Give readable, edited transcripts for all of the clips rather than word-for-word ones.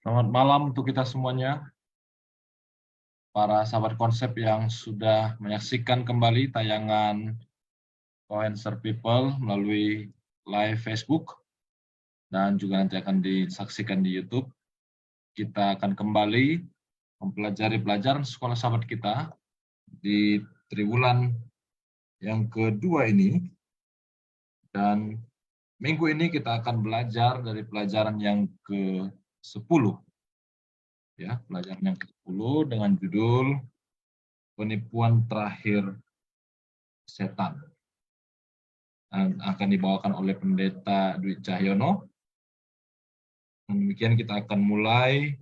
Selamat malam untuk kita semuanya, para sahabat konsep yang sudah menyaksikan kembali tayangan Cohencer People melalui live Facebook dan juga nanti akan disaksikan di YouTube. Kita akan kembali mempelajari pelajaran sekolah sahabat kita di triwulan yang kedua ini, dan minggu ini kita akan belajar dari pelajaran yang ke-10. Ya, pelajaran yang ke-10 dengan judul Penipuan Terakhir Setan. Akan dibawakan oleh Pendeta Dwi Cahyono. Demikian kita akan mulai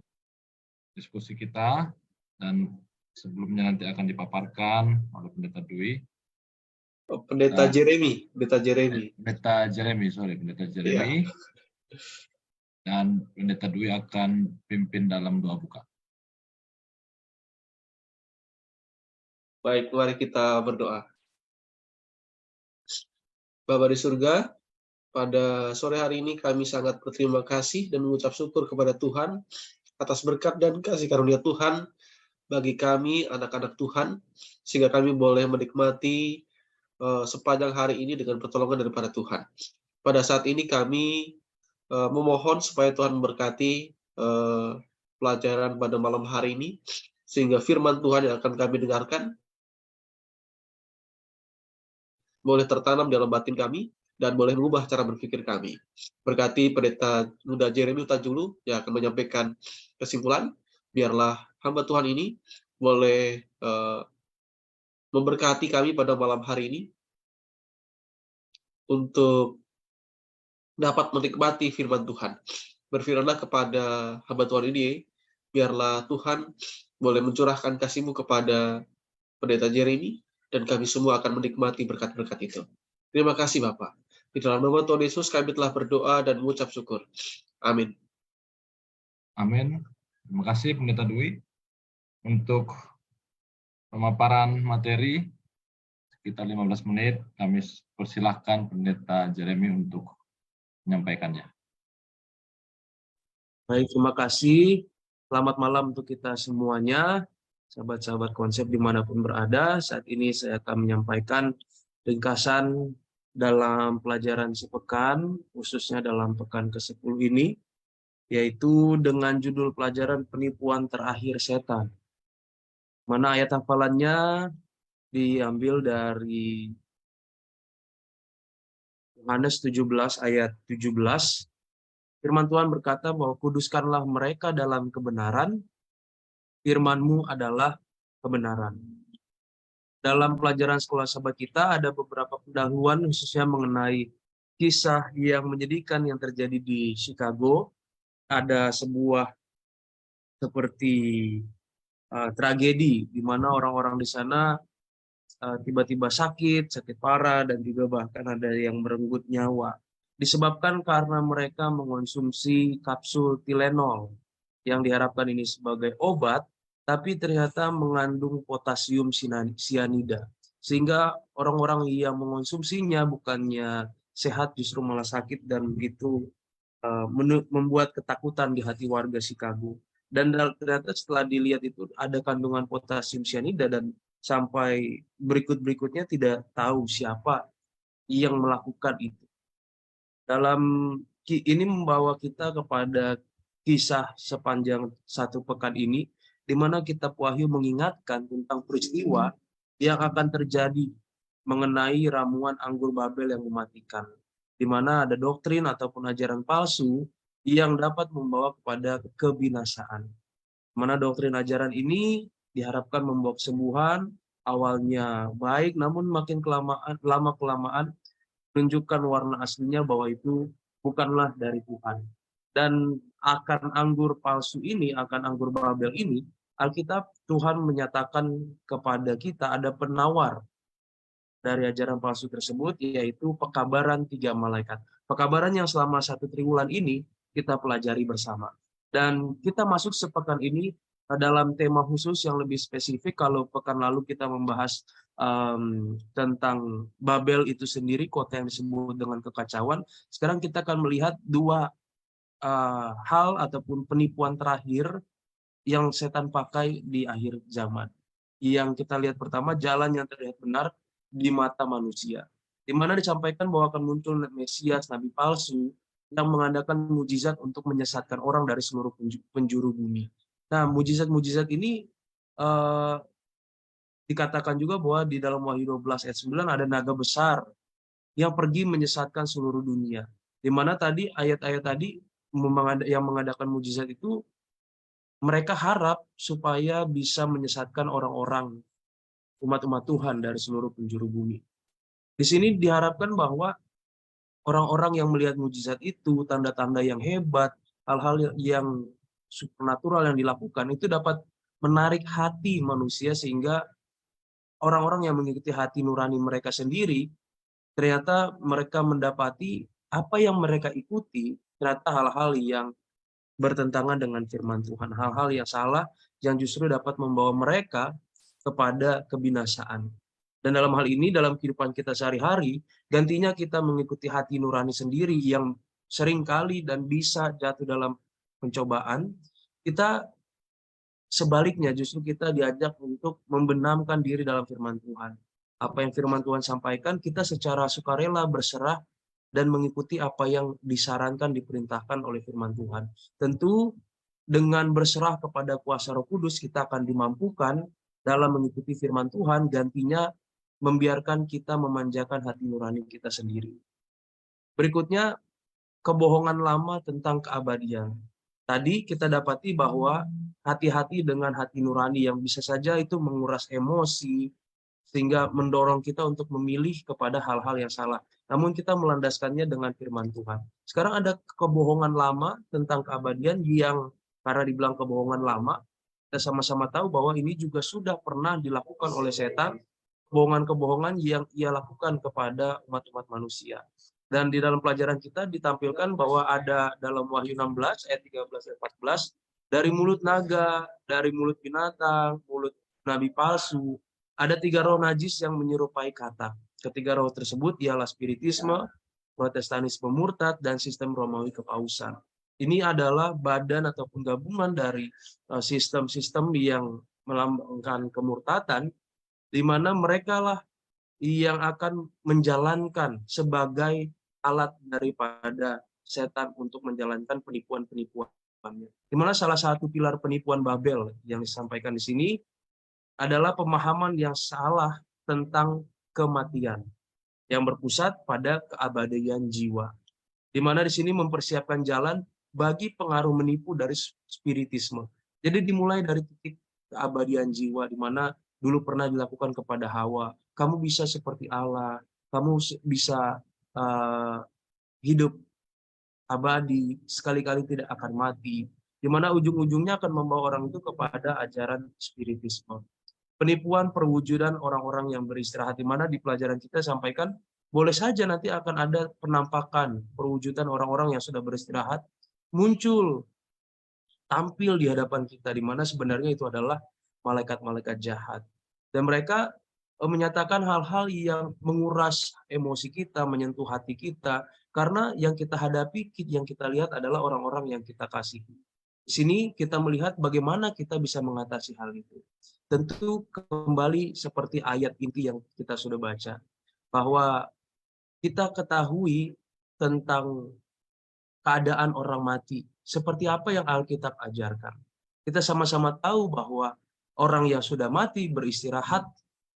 diskusi kita, dan sebelumnya nanti akan dipaparkan oleh Pendeta Dwi. Pendeta Jeremy. Pendeta Jeremy. Iya. Dan Pendeta Dwi akan pimpin dalam doa buka. Baik, mari kita berdoa. Bapa di surga, pada sore hari ini kami sangat berterima kasih dan mengucap syukur kepada Tuhan atas berkat dan kasih karunia Tuhan bagi kami, anak-anak Tuhan, sehingga kami boleh menikmati sepanjang hari ini dengan pertolongan daripada Tuhan. Pada saat ini kami memohon supaya Tuhan memberkati pelajaran pada malam hari ini, sehingga firman Tuhan yang akan kami dengarkan boleh tertanam dalam batin kami dan boleh mengubah cara berpikir kami. Berkati Pendeta Muda Jeremy Utajulu yang akan menyampaikan kesimpulan. Biarlah hamba Tuhan ini boleh memberkati kami pada malam hari ini untuk dapat menikmati firman Tuhan. Berfirmanlah kepada hamba Tuhan ini, biarlah Tuhan boleh mencurahkan kasih-Mu kepada Pendeta Jeremy, dan kami semua akan menikmati berkat-berkat itu. Terima kasih Bapak. Di dalam nama Tuhan Yesus kami telah berdoa dan mengucap syukur. Amin. Amin. Terima kasih Pendeta Dwi. Untuk pemaparan materi sekitar 15 menit, kami persilahkan Pendeta Jeremy untuk menyampaikannya. Baik, terima kasih. Selamat malam untuk kita semuanya, sahabat-sahabat konsep dimanapun berada. Saat ini saya akan menyampaikan ringkasan dalam pelajaran sepekan, khususnya dalam pekan ke-10 ini, yaitu dengan judul pelajaran Penipuan Terakhir Setan. Mana ayat hafalannya diambil dari Yohanes 17 ayat 17. Firman Tuhan berkata bahwa kuduskanlah mereka dalam kebenaran, firman-Mu adalah kebenaran. Dalam pelajaran sekolah sahabat kita ada beberapa pendahuluan khususnya mengenai kisah yang menyedihkan yang terjadi di Chicago. Ada sebuah seperti tragedi di mana orang-orang di sana tiba-tiba sakit parah, dan juga bahkan ada yang merenggut nyawa. Disebabkan karena mereka mengonsumsi kapsul Tylenol yang diharapkan ini sebagai obat, tapi ternyata mengandung potasium sianida. Sehingga orang-orang yang mengonsumsinya bukannya sehat, justru malah sakit, dan begitu membuat ketakutan di hati warga Chicago. Dan ternyata setelah dilihat itu ada kandungan potasium sianida, dan sampai berikut-berikutnya tidak tahu siapa yang melakukan itu. Ini membawa kita kepada kisah sepanjang satu pekan ini, di mana kitab Wahyu mengingatkan tentang peristiwa yang akan terjadi mengenai ramuan anggur Babel yang mematikan, di mana ada doktrin ataupun ajaran palsu yang dapat membawa kepada kebinasaan. Mana doktrin ajaran ini diharapkan membawa kesembuhan, awalnya baik, namun makin lama-kelamaan menunjukkan warna aslinya bahwa itu bukanlah dari Tuhan. Dan akan anggur palsu ini, akan anggur Babel ini, Alkitab Tuhan menyatakan kepada kita ada penawar dari ajaran palsu tersebut, yaitu pekabaran 3 malaikat. Pekabaran yang selama 1 triwulan ini kita pelajari bersama. Dan kita masuk sepekan ini dalam tema khusus yang lebih spesifik. Kalau pekan lalu kita membahas tentang Babel itu sendiri, kota yang disebut dengan kekacauan. Sekarang kita akan melihat 2 hal ataupun penipuan terakhir yang setan pakai di akhir zaman. Yang kita lihat pertama, jalan yang terlihat benar di mata manusia. Di mana disampaikan bahwa akan muncul Mesias, nabi palsu, yang mengadakan mujizat untuk menyesatkan orang dari seluruh penjuru bumi. Nah, mujizat-mujizat ini dikatakan juga bahwa di dalam Wahyu 12 ayat 9 ada naga besar yang pergi menyesatkan seluruh dunia. Di mana tadi ayat-ayat tadi yang mengadakan mujizat itu mereka harap supaya bisa menyesatkan orang-orang, umat-umat Tuhan dari seluruh penjuru bumi. Di sini diharapkan bahwa orang-orang yang melihat mujizat itu, tanda-tanda yang hebat, hal-hal yang supernatural yang dilakukan, itu dapat menarik hati manusia sehingga orang-orang yang mengikuti hati nurani mereka sendiri, ternyata mereka mendapati apa yang mereka ikuti, ternyata hal-hal yang bertentangan dengan firman Tuhan, hal-hal yang salah yang justru dapat membawa mereka kepada kebinasaan. Dan dalam hal ini, dalam kehidupan kita sehari-hari, gantinya kita mengikuti hati nurani sendiri yang seringkali dan bisa jatuh dalam pencobaan, kita sebaliknya justru kita diajak untuk membenamkan diri dalam firman Tuhan. Apa yang firman Tuhan sampaikan, kita secara sukarela berserah dan mengikuti apa yang disarankan, diperintahkan oleh firman Tuhan. Tentu dengan berserah kepada kuasa Roh Kudus, kita akan dimampukan dalam mengikuti firman Tuhan, gantinya membiarkan kita memanjakan hati nurani kita sendiri. Berikutnya, kebohongan lama tentang keabadian. Tadi kita dapati bahwa hati-hati dengan hati nurani yang bisa saja itu menguras emosi, sehingga mendorong kita untuk memilih kepada hal-hal yang salah. Namun kita melandaskannya dengan firman Tuhan. Sekarang ada kebohongan lama tentang keabadian yang karena dibilang kebohongan lama, kita sama-sama tahu bahwa ini juga sudah pernah dilakukan oleh setan, kebohongan-kebohongan yang ia lakukan kepada umat-umat manusia. Dan di dalam pelajaran kita ditampilkan bahwa ada dalam Wahyu 16 ayat 13 dan 14, dari mulut naga, dari mulut binatang, mulut nabi palsu, ada 3 roh najis yang menyerupai kata. Ketiga roh tersebut ialah spiritisme, protestanisme murtad, dan sistem Romawi kepausan. Ini adalah badan ataupun gabungan dari sistem-sistem yang melambangkan kemurtatan, di mana mereka lah yang akan menjalankan sebagai alat daripada setan untuk menjalankan penipuan-penipuannya. Di mana salah satu pilar penipuan Babel yang disampaikan di sini adalah pemahaman yang salah tentang kematian yang berpusat pada keabadian jiwa. Di mana di sini mempersiapkan jalan bagi pengaruh menipu dari spiritisme. Jadi dimulai dari titik keabadian jiwa, di mana dulu pernah dilakukan kepada Hawa. Kamu bisa seperti Allah, kamu bisa hidup abadi, sekali-kali tidak akan mati. Di mana ujung-ujungnya akan membawa orang itu kepada ajaran spiritisme. Penipuan perwujudan orang-orang yang beristirahat, di mana di pelajaran kita sampaikan boleh saja nanti akan ada penampakan perwujudan orang-orang yang sudah beristirahat muncul tampil di hadapan kita, di mana sebenarnya itu adalah malaikat-malaikat jahat, dan mereka menyatakan hal-hal yang menguras emosi kita, menyentuh hati kita, karena yang kita hadapi, yang kita lihat adalah orang-orang yang kita kasihi. Di sini kita melihat bagaimana kita bisa mengatasi hal itu. Tentu kembali seperti ayat inti yang kita sudah baca, bahwa kita ketahui tentang keadaan orang mati, seperti apa yang Alkitab ajarkan. Kita sama-sama tahu bahwa orang yang sudah mati beristirahat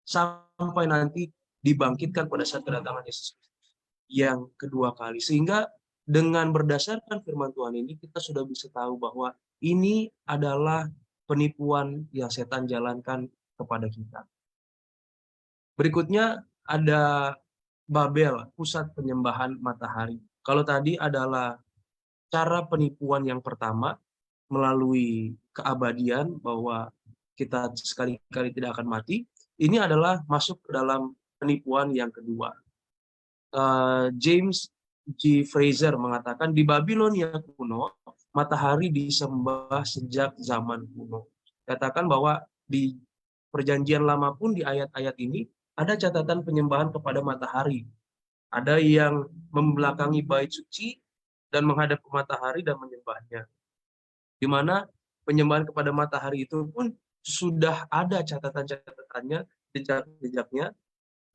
sampai nanti dibangkitkan pada saat kedatangan Yesus yang kedua kali. Sehingga dengan berdasarkan firman Tuhan ini, kita sudah bisa tahu bahwa ini adalah penipuan yang setan jalankan kepada kita. Berikutnya ada Babel, pusat penyembahan matahari. Kalau tadi adalah cara penipuan yang pertama melalui keabadian, bahwa kita sekali-kali tidak akan mati. Ini adalah masuk ke dalam penipuan yang kedua. James G. Fraser mengatakan di Babilonia kuno, matahari disembah sejak zaman kuno. Katakan bahwa di Perjanjian Lama pun di ayat-ayat ini ada catatan penyembahan kepada matahari. Ada yang membelakangi bait suci, dan menghadap ke matahari dan menyembahnya. Di mana penyembahan kepada matahari itu pun sudah ada catatan-catatannya, jejak-jejaknya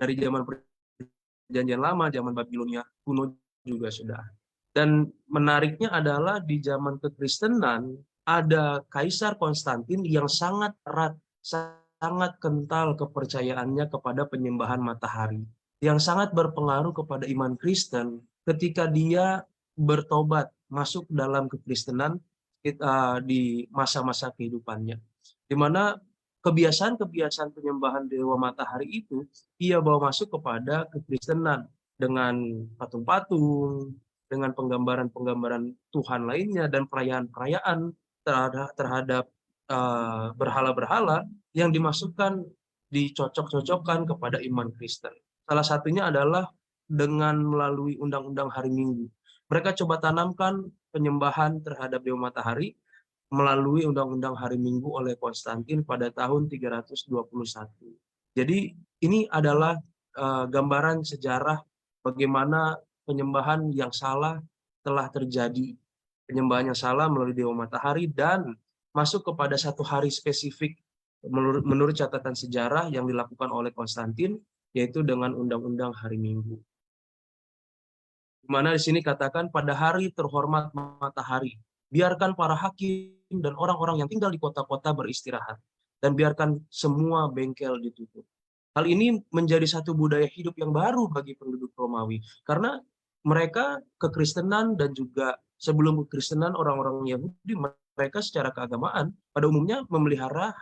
dari zaman Perjanjian Lama, zaman Babilonia kuno juga sudah. Dan menariknya adalah di zaman kekristenan ada Kaisar Konstantin yang sangat erat, sangat kental kepercayaannya kepada penyembahan matahari, yang sangat berpengaruh kepada iman Kristen ketika dia bertobat masuk dalam kekristenan di masa-masa kehidupannya, di mana kebiasaan-kebiasaan penyembahan dewa matahari itu ia bawa masuk kepada kekristenan dengan patung-patung, dengan penggambaran-penggambaran Tuhan lainnya, dan perayaan-perayaan terhadap berhala-berhala yang dimasukkan, dicocok-cocokkan kepada iman Kristen. Salah satunya adalah dengan melalui undang-undang hari Minggu. Mereka coba tanamkan penyembahan terhadap dewa matahari melalui undang-undang hari Minggu oleh Konstantin pada tahun 321. Jadi ini adalah gambaran sejarah bagaimana penyembahan yang salah telah terjadi. Penyembahan yang salah melalui dewa matahari dan masuk kepada satu hari spesifik menurut catatan sejarah yang dilakukan oleh Konstantin, yaitu dengan undang-undang hari Minggu. Di mana di sini katakan pada hari terhormat matahari, biarkan para hakim dan orang-orang yang tinggal di kota-kota beristirahat, dan biarkan semua bengkel ditutup. Hal ini menjadi satu budaya hidup yang baru bagi penduduk Romawi, karena mereka kekristenan dan juga sebelum kekristenan orang-orang Yahudi, mereka secara keagamaan pada umumnya memelihara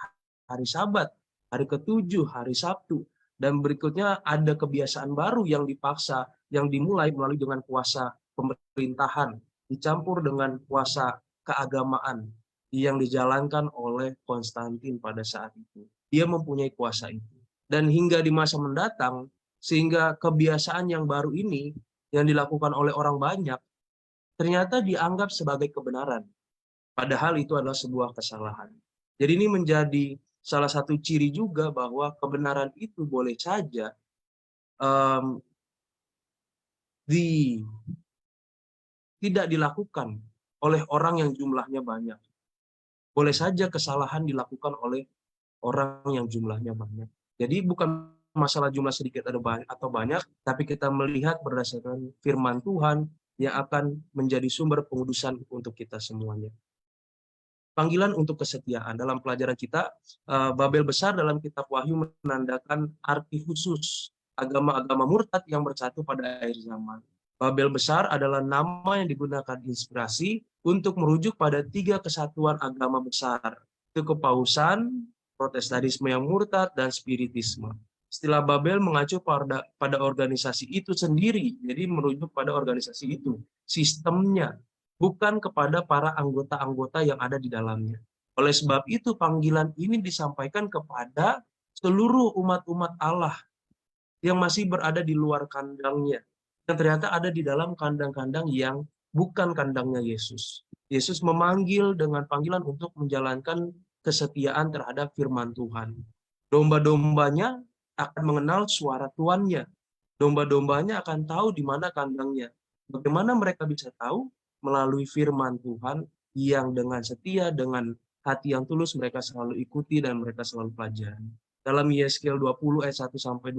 hari Sabat, hari ke-7, hari Sabtu, dan berikutnya ada kebiasaan baru yang dipaksa, yang dimulai melalui dengan kuasa pemerintahan, dicampur dengan kuasa keagamaan yang dijalankan oleh Konstantin pada saat itu. Dia mempunyai kuasa itu. Dan hingga di masa mendatang, sehingga kebiasaan yang baru ini yang dilakukan oleh orang banyak, ternyata dianggap sebagai kebenaran. Padahal itu adalah sebuah kesalahan. Jadi ini menjadi salah satu ciri juga bahwa kebenaran itu boleh saja tidak dilakukan oleh orang yang jumlahnya banyak. Boleh saja kesalahan dilakukan oleh orang yang jumlahnya banyak. Jadi bukan masalah jumlah sedikit atau banyak, tapi kita melihat berdasarkan firman Tuhan yang akan menjadi sumber pengudusan untuk kita semuanya. Panggilan untuk kesetiaan. Dalam pelajaran kita, Babel besar dalam kitab Wahyu menandakan arti khusus agama-agama murtad yang bersatu pada akhir zaman. Babel besar adalah nama yang digunakan inspirasi untuk merujuk pada 3 kesatuan agama besar. Itu kepausan, Protestanisme yang murtad, dan Spiritisme. Istilah Babel mengacu pada organisasi itu sendiri, jadi merujuk pada organisasi itu, sistemnya, bukan kepada para anggota-anggota yang ada di dalamnya. Oleh sebab itu, panggilan ini disampaikan kepada seluruh umat-umat Allah yang masih berada di luar kandangnya, dan ternyata ada di dalam kandang-kandang yang bukan kandangnya Yesus. Yesus memanggil dengan panggilan untuk menjalankan kesetiaan terhadap firman Tuhan. Domba-dombanya akan mengenal suara tuannya. Domba-dombanya akan tahu di mana kandangnya. Bagaimana mereka bisa tahu? Melalui firman Tuhan yang dengan setia, dengan hati yang tulus mereka selalu ikuti dan mereka selalu pelajari. Dalam Yeskiel 20 ayat 1-20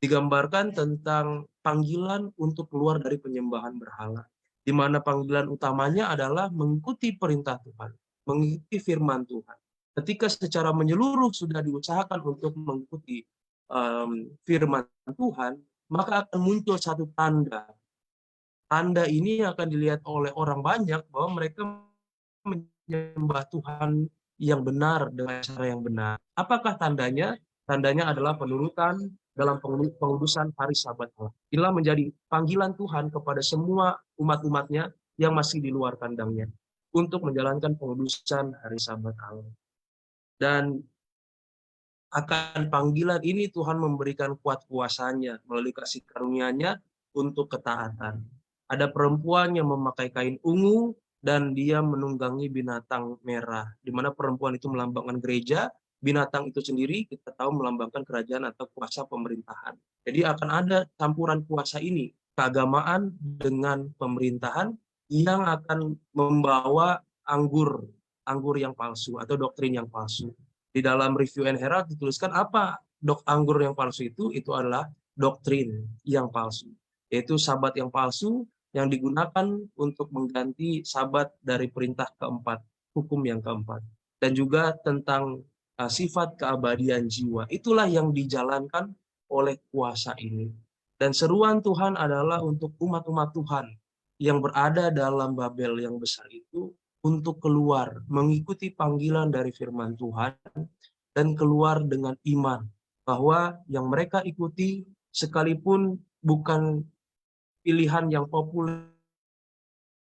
digambarkan tentang panggilan untuk keluar dari penyembahan berhala, di mana panggilan utamanya adalah mengikuti perintah Tuhan, mengikuti firman Tuhan. Ketika secara menyeluruh sudah diusahakan untuk mengikuti firman Tuhan, maka akan muncul satu tanda. Tanda ini akan dilihat oleh orang banyak bahwa mereka menyembah Tuhan yang benar dengan cara yang benar. Apakah tandanya? Tandanya adalah penurutan dalam pengudusan hari Sabat Allah. Inilah menjadi panggilan Tuhan kepada semua umat-umatnya yang masih di luar kandangnya untuk menjalankan pengudusan hari Sabat Allah. Dan akan panggilan ini Tuhan memberikan kuat kuasanya melalui kasih karunia-Nya untuk ketaatan. Ada perempuan yang memakai kain ungu dan dia menunggangi binatang merah, di mana perempuan itu melambangkan gereja, binatang itu sendiri kita tahu melambangkan kerajaan atau kuasa pemerintahan. Jadi akan ada campuran kuasa ini, keagamaan dengan pemerintahan, yang akan membawa anggur yang palsu atau doktrin yang palsu. Di dalam Review and Herald dituliskan apa anggur yang palsu itu adalah doktrin yang palsu, yaitu sabat yang palsu yang digunakan untuk mengganti sabat dari perintah keempat, hukum yang keempat, dan juga tentang sifat keabadian jiwa. Itulah yang dijalankan oleh kuasa ini. Dan seruan Tuhan adalah untuk umat-umat Tuhan yang berada dalam Babel yang besar itu untuk keluar, mengikuti panggilan dari firman Tuhan, dan keluar dengan iman bahwa yang mereka ikuti sekalipun bukan pilihan yang populer,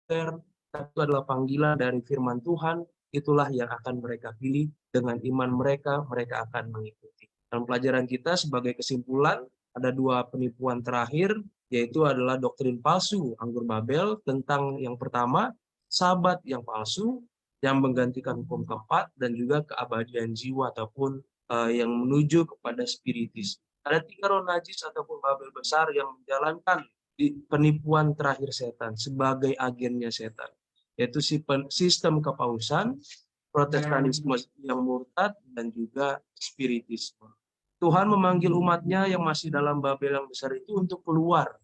tapi itu adalah panggilan dari firman Tuhan, itulah yang akan mereka pilih. Dengan iman mereka akan mengikuti. Dalam pelajaran kita sebagai kesimpulan, ada dua penipuan terakhir, yaitu adalah doktrin palsu anggur Babel. Tentang yang pertama, sabat yang palsu yang menggantikan hukum keempat, dan juga keabadian jiwa ataupun yang menuju kepada spiritis. Ada 3 roh najis ataupun Babel besar yang menjalankan di penipuan terakhir setan sebagai agennya setan, yaitu sistem kepausan, Protestanisme yang murtad, dan juga spiritisme. Tuhan memanggil umatnya yang masih dalam Babel yang besar itu untuk keluar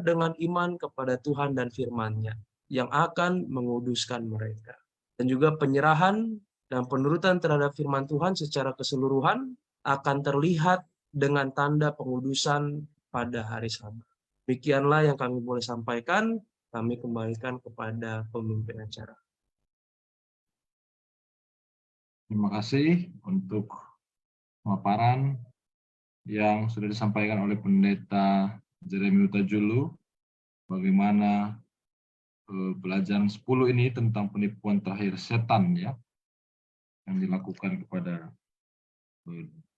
dengan iman kepada Tuhan dan firman-Nya yang akan menguduskan mereka. Dan juga penyerahan dan penurutan terhadap firman Tuhan secara keseluruhan akan terlihat dengan tanda pengudusan pada hari Sabat. Demikianlah yang kami boleh sampaikan. Kami kembalikan kepada pemimpin acara. Terima kasih untuk pemaparan yang sudah disampaikan oleh Pendeta Jeremy Huta-Julu, bagaimana pelajaran 10 ini tentang penipuan terakhir setan ya, yang dilakukan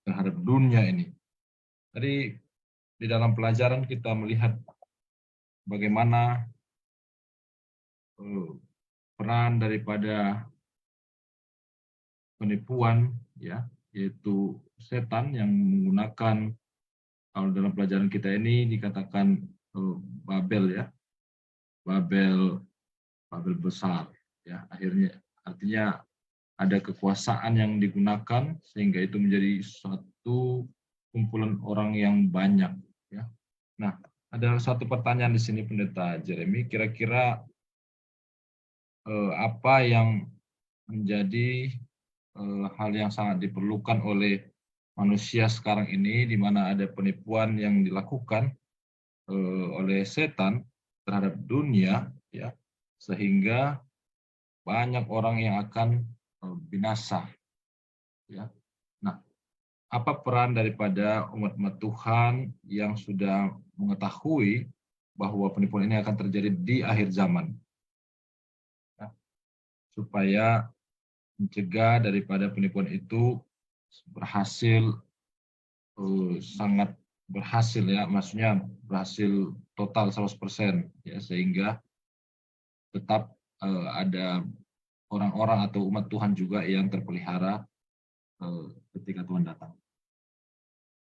terhadap dunia ini. Tadi di dalam pelajaran kita melihat bagaimana peran daripada penipuan ya, yaitu setan yang menggunakan, kalau dalam pelajaran kita ini dikatakan Babel ya, Babel besar ya, artinya ada kekuasaan yang digunakan sehingga itu menjadi suatu kumpulan orang yang banyak ya. Nah, ada satu pertanyaan di sini Pendeta Jeremy, kira-kira apa yang menjadi hal yang sangat diperlukan oleh manusia sekarang ini, di mana ada penipuan yang dilakukan oleh setan terhadap dunia, ya, sehingga banyak orang yang akan binasa. Ya. Nah, apa peran daripada umat-umat Tuhan yang sudah mengetahui bahwa penipuan ini akan terjadi di akhir zaman, ya, supaya mencegah daripada penipuan itu berhasil, sangat berhasil ya, maksudnya berhasil total 100% ya, sehingga tetap ada orang-orang atau umat Tuhan juga yang terpelihara ketika Tuhan datang.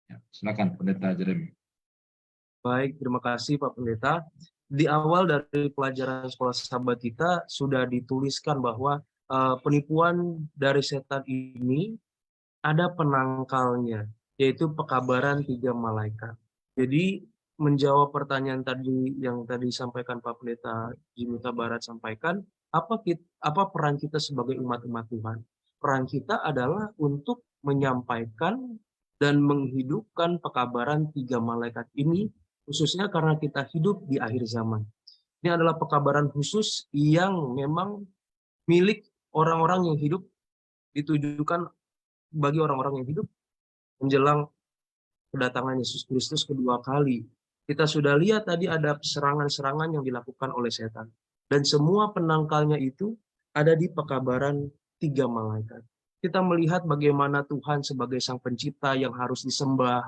Ya, silakan Pendeta Jeremy. Baik, terima kasih Pak Pendeta. Di awal dari pelajaran sekolah sahabat kita sudah dituliskan bahwa penipuan dari setan ini ada penangkalnya, yaitu pekabaran 3 malaikat. Jadi menjawab pertanyaan tadi yang tadi disampaikan Pak Pendeta Jimmy Barat sampaikan, apa peran kita sebagai umat-umat Tuhan? Peran kita adalah untuk menyampaikan dan menghidupkan pekabaran 3 malaikat ini, khususnya karena kita hidup di akhir zaman. Ini adalah pekabaran khusus yang memang milik orang-orang yang hidup, ditujukan bagi orang-orang yang hidup menjelang kedatangan Yesus Kristus kedua kali. Kita sudah lihat tadi ada serangan-serangan yang dilakukan oleh setan. Dan semua penangkalnya itu ada di pekabaran 3 malaikat. Kita melihat bagaimana Tuhan sebagai Sang Pencipta yang harus disembah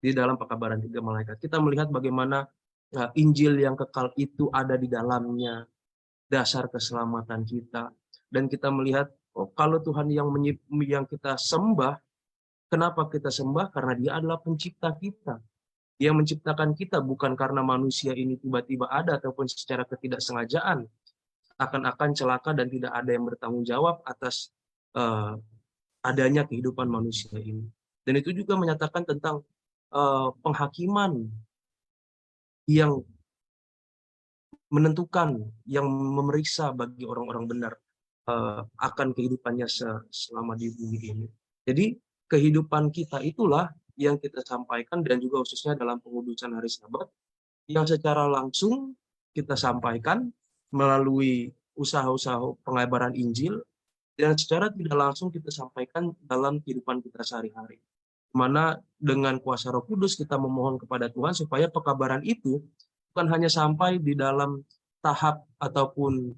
di dalam pekabaran 3 malaikat. Kita melihat bagaimana Injil yang kekal itu ada di dalamnya, dasar keselamatan kita. Dan kita melihat, kalau Tuhan yang kita sembah, kenapa kita sembah? Karena Dia adalah pencipta kita. Dia menciptakan kita bukan karena manusia ini tiba-tiba ada ataupun secara ketidaksengajaan. akan celaka dan tidak ada yang bertanggung jawab atas adanya kehidupan manusia ini. Dan itu juga menyatakan tentang penghakiman yang menentukan, yang memeriksa bagi orang-orang benar akan kehidupannya selama di bumi ini. Jadi kehidupan kita itulah yang kita sampaikan, dan juga khususnya dalam pengudusan hari Sabat, yang secara langsung kita sampaikan melalui usaha-usaha pengabaran Injil, dan secara tidak langsung kita sampaikan dalam kehidupan kita sehari-hari. Mana dengan kuasa Roh Kudus kita memohon kepada Tuhan supaya pekabaran itu bukan hanya sampai di dalam tahap ataupun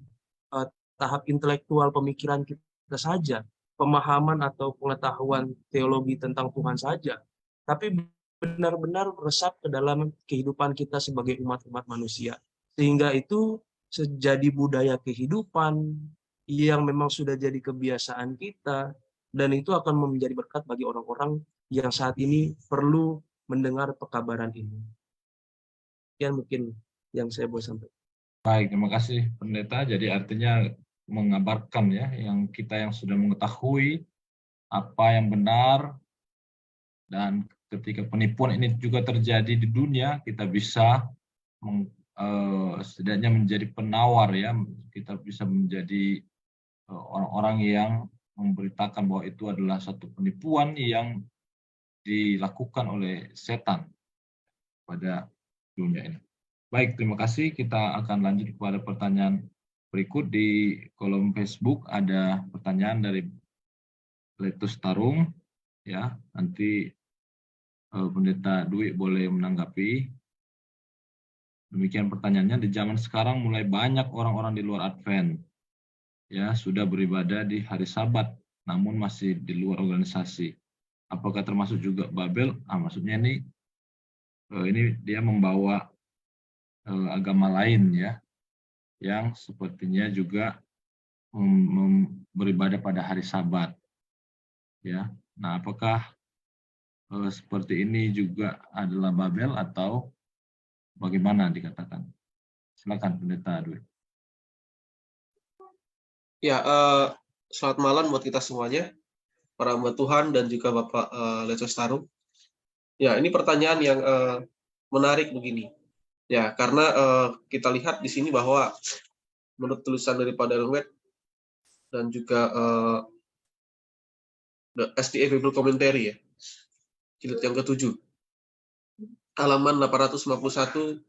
tahap intelektual pemikiran kita saja, pemahaman atau pengetahuan teologi tentang Tuhan saja, tapi benar-benar meresap ke dalam kehidupan kita sebagai umat-umat manusia. Sehingga itu jadi budaya kehidupan yang memang sudah jadi kebiasaan kita, dan itu akan menjadi berkat bagi orang-orang yang saat ini perlu mendengar pekabaran ini. Yang mungkin yang saya boleh sampaikan. Baik, terima kasih Pendeta. Jadi artinya mengabarkan ya, yang kita yang sudah mengetahui apa yang benar, dan ketika penipuan ini juga terjadi di dunia, kita bisa setidaknya menjadi penawar ya, kita bisa menjadi orang-orang yang memberitakan bahwa itu adalah satu penipuan yang dilakukan oleh setan pada dunia ini. Baik, terima kasih. Kita akan lanjut kepada pertanyaan berikut. Di kolom Facebook ada pertanyaan dari Letus Tarung. Ya, nanti Pendeta Dwi boleh menanggapi. Demikian pertanyaannya. Di zaman sekarang mulai banyak orang-orang di luar Advent, ya, sudah beribadah di hari Sabat, namun masih di luar organisasi. Apakah termasuk juga Babel? Maksudnya ini dia membawa agama lain ya, yang sepertinya juga beribadah pada hari Sabat. Ya, nah apakah seperti ini juga adalah Babel atau bagaimana dikatakan? Silakan Pendeta Dwi. Ya, selamat malam buat kita semuanya, para hamba Tuhan dan juga Bapak Letus Tarung. Ya, ini pertanyaan yang menarik begini. Ya, karena kita lihat di sini bahwa menurut tulisan daripada Ellen White dan juga the SDA Bible Commentary ya, jilid yang ke-7, halaman 851,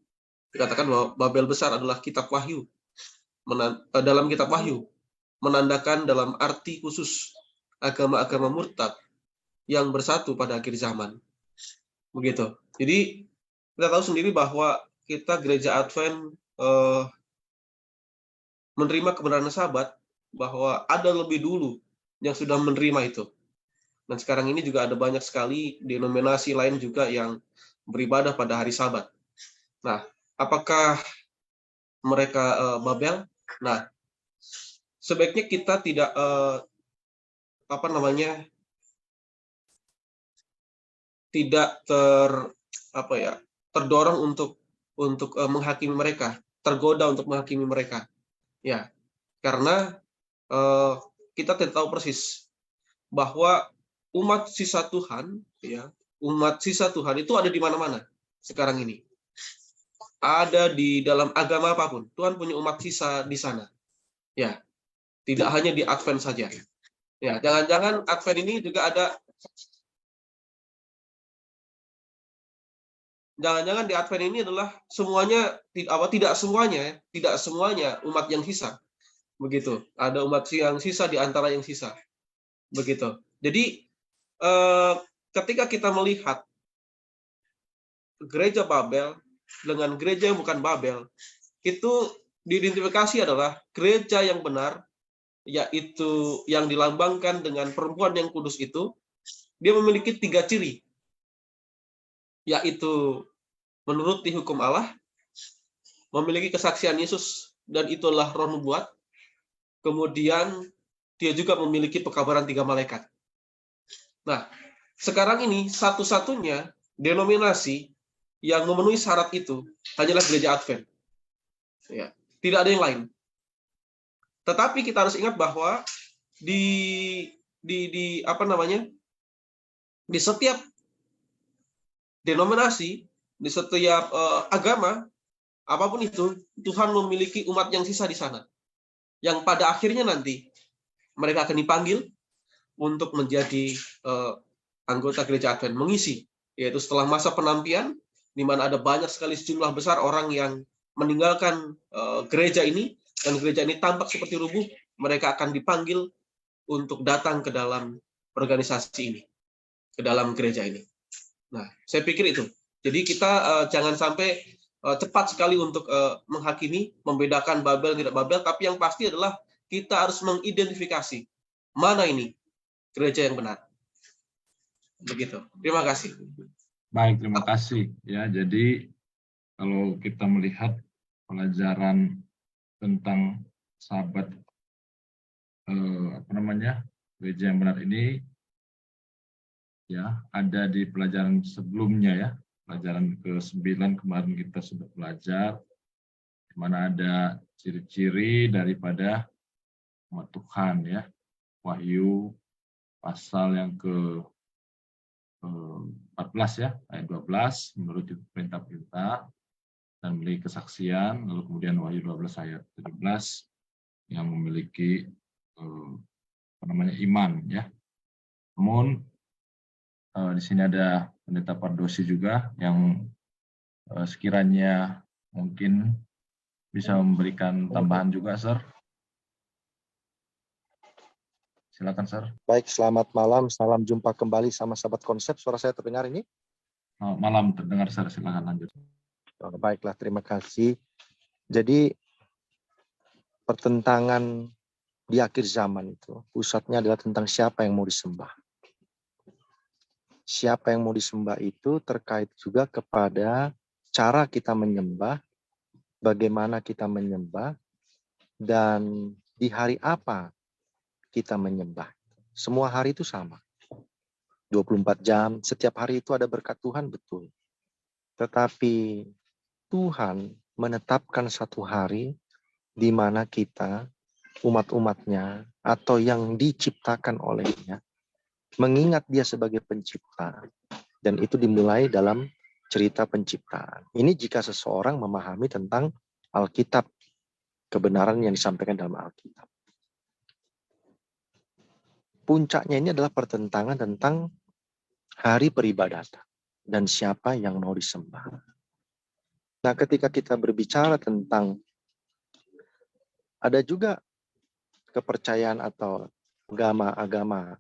dikatakan bahwa Babel besar adalah kitab Wahyu. Dalam kitab Wahyu menandakan dalam arti khusus agama-agama murtad yang bersatu pada akhir zaman. Begitu. Jadi kita tahu sendiri bahwa kita gereja Advent menerima kebenaran Sabat, bahwa ada lebih dulu yang sudah menerima itu. Dan sekarang ini juga ada banyak sekali denominasi lain juga yang beribadah pada hari Sabat. Nah, apakah mereka Babel? Nah, sebaiknya kita tidak tidak terdorong untuk menghakimi mereka, tergoda untuk menghakimi mereka. Ya, karena kita tidak tahu persis bahwa umat sisa Tuhan, ya, umat sisa Tuhan itu ada di mana-mana sekarang ini. Ada di dalam agama apapun, Tuhan punya umat sisa di sana. Ya, tidak hanya di Advent saja. Ya, jangan-jangan Advent ini juga ada. Jangan-jangan di Advent ini adalah semuanya, tidak semuanya umat yang sisa. Begitu. Ada umat yang sisa di antara yang sisa. Begitu. Jadi ketika kita melihat gereja Babel dengan gereja yang bukan Babel, itu diidentifikasi adalah gereja yang benar, yaitu yang dilambangkan dengan perempuan yang kudus itu, dia memiliki 3 ciri, yaitu menuruti hukum Allah, memiliki kesaksian Yesus, dan itulah roh nubuat. Kemudian dia juga memiliki pekabaran 3 malaikat. Nah, sekarang ini satu-satunya denominasi yang memenuhi syarat itu hanyalah gereja Advent. Ya, tidak ada yang lain. Tetapi kita harus ingat bahwa di setiap denominasi, di setiap agama, apapun itu, Tuhan memiliki umat yang sisa di sana. Yang pada akhirnya nanti mereka akan dipanggil untuk menjadi anggota gereja Advent, mengisi, yaitu setelah masa penantian, di mana ada banyak sekali sejumlah besar orang yang meninggalkan gereja ini, dan gereja ini tampak seperti rubuh, mereka akan dipanggil untuk datang ke dalam organisasi ini, ke dalam gereja ini. Nah, saya pikir itu. Jadi kita jangan sampai cepat sekali untuk menghakimi, membedakan Babel tidak Babel, tapi yang pasti adalah kita harus mengidentifikasi mana ini gereja yang benar. Begitu. Terima kasih. Baik, terima kasih. Ya, jadi kalau kita melihat pelajaran tentang sahabat gereja yang benar ini, ya ada di pelajaran sebelumnya, ya pelajaran ke-9 kemarin kita sudah belajar, di mana ada ciri-ciri daripada umat Tuhan, ya. Wahyu pasal yang ke-14, ya, ayat 12, menuruti perintah-perintah dan memiliki kesaksian, lalu kemudian Wahyu 12 ayat 17 yang memiliki iman, ya. Namun di sini ada Pendeta Pardosi juga yang sekiranya mungkin bisa memberikan tambahan juga, Sir. Silakan, Sir. Baik, selamat malam. Salam jumpa kembali sama sahabat konsep. Suara saya terdengar ini? Malam terdengar, Sir. Silakan lanjut. Baiklah, terima kasih. Jadi pertentangan di akhir zaman itu pusatnya adalah tentang siapa yang mau disembah. Siapa yang mau disembah itu terkait juga kepada cara kita menyembah, bagaimana kita menyembah, dan di hari apa kita menyembah. Semua hari itu sama. 24 jam, setiap hari itu ada berkat Tuhan, betul. Tetapi Tuhan menetapkan satu hari di mana kita, umat-umatnya, atau yang diciptakan olehnya, mengingat dia sebagai pencipta. Dan itu dimulai dalam cerita penciptaan. Ini jika seseorang memahami tentang Alkitab, kebenaran yang disampaikan dalam Alkitab. Puncaknya ini adalah pertentangan tentang hari peribadatan dan siapa yang mau disembah. Nah, ketika kita berbicara tentang ada juga kepercayaan atau agama-agama,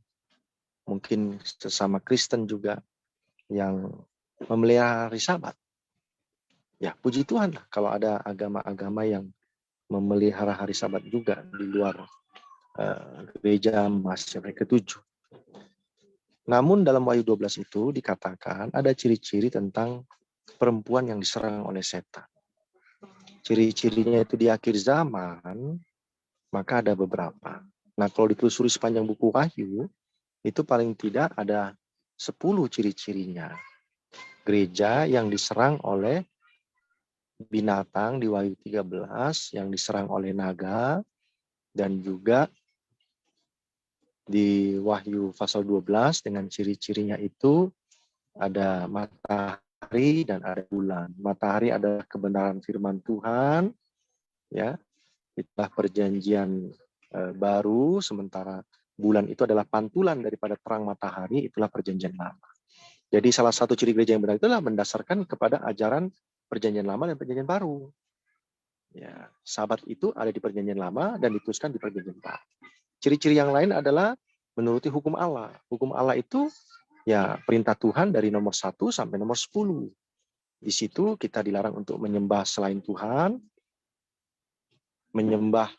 mungkin sesama Kristen juga yang memelihara hari Sabat. Ya, puji Tuhan lah kalau ada agama-agama yang memelihara hari Sabat juga di luar gereja Masehi ke-7. Namun dalam Wahyu 12 itu dikatakan ada ciri-ciri tentang perempuan yang diserang oleh setan. Ciri-cirinya itu di akhir zaman, maka ada beberapa. Nah, kalau ditelusuri sepanjang buku Wahyu, itu paling tidak ada 10 ciri-cirinya. Gereja yang diserang oleh binatang di Wahyu 13, yang diserang oleh naga, dan juga di Wahyu pasal 12 dengan ciri-cirinya itu ada matahari dan ada bulan. Matahari adalah kebenaran firman Tuhan, ya. Itulah perjanjian baru, sementara bulan itu adalah pantulan daripada terang matahari, itulah perjanjian lama. Jadi salah satu ciri gereja yang benar itulah mendasarkan kepada ajaran perjanjian lama dan perjanjian baru. Ya, Sabat itu ada di perjanjian lama dan dituliskan di perjanjian baru. Ciri-ciri yang lain adalah menuruti hukum Allah. Hukum Allah itu ya perintah Tuhan dari nomor 1 sampai nomor 10. Di situ kita dilarang untuk menyembah selain Tuhan, menyembah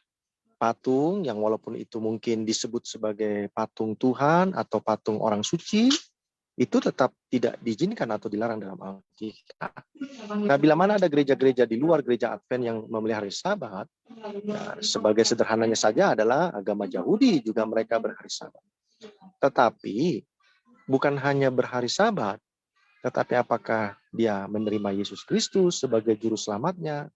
patung yang walaupun itu mungkin disebut sebagai patung Tuhan atau patung orang suci, itu tetap tidak diizinkan atau dilarang dalam Alkitab. Nah, bila mana ada gereja-gereja di luar gereja Advent yang memelihara hari Sabat, ya, sebagai sederhananya saja adalah agama Yahudi juga mereka berhari Sabat. Tetapi bukan hanya berhari Sabat, tetapi apakah dia menerima Yesus Kristus sebagai juru selamatnya,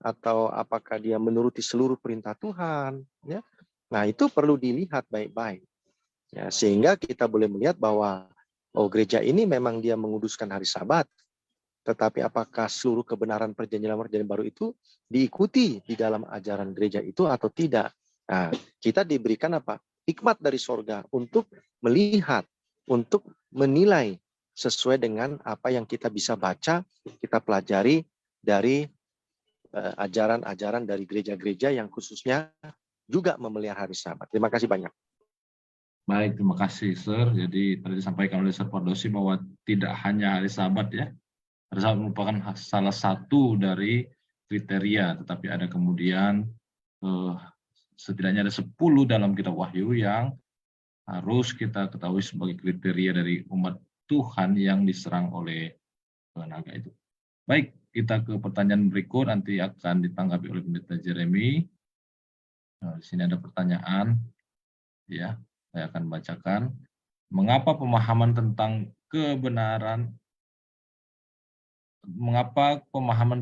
atau apakah dia menuruti seluruh perintah Tuhan, ya. Nah, itu perlu dilihat baik-baik. Ya, sehingga kita boleh melihat bahwa gereja ini memang dia menguduskan hari Sabat, tetapi apakah seluruh kebenaran perjanjian lama perjanjian baru itu diikuti di dalam ajaran gereja itu atau tidak? Nah, kita diberikan apa? Hikmat dari sorga untuk melihat, untuk menilai sesuai dengan apa yang kita bisa baca, kita pelajari dari ajaran-ajaran dari gereja-gereja yang khususnya juga memelihara hari Sabat. Terima kasih banyak. Baik, terima kasih, Sir. Jadi tadi disampaikan oleh Sir Pardosi bahwa tidak hanya hari Sabat ya. Hari Sabat merupakan salah satu dari kriteria, tetapi ada kemudian setidaknya ada 10 dalam kitab Wahyu yang harus kita ketahui sebagai kriteria dari umat Tuhan yang diserang oleh naga itu. Baik, kita ke pertanyaan berikut, nanti akan ditanggapi oleh Pendeta Jeremy. Nah, di sini ada pertanyaan, ya, saya akan bacakan. Mengapa pemahaman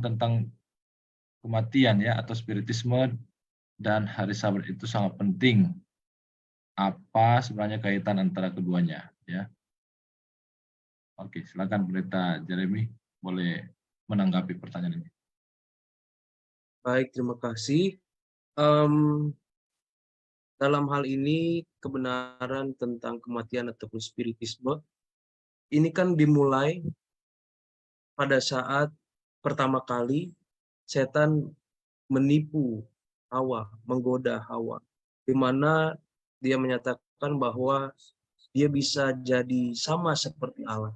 tentang kematian ya atau spiritisme dan hari Sabat itu sangat penting? Apa sebenarnya kaitan antara keduanya? Ya. Oke, silakan Pendeta Jeremy, boleh menanggapi pertanyaan ini. Baik, terima kasih. Dalam hal ini, kebenaran tentang kematian ataupun spiritisme, ini kan dimulai pada saat pertama kali setan menipu Hawa, menggoda Hawa, di mana dia menyatakan bahwa dia bisa jadi sama seperti Allah.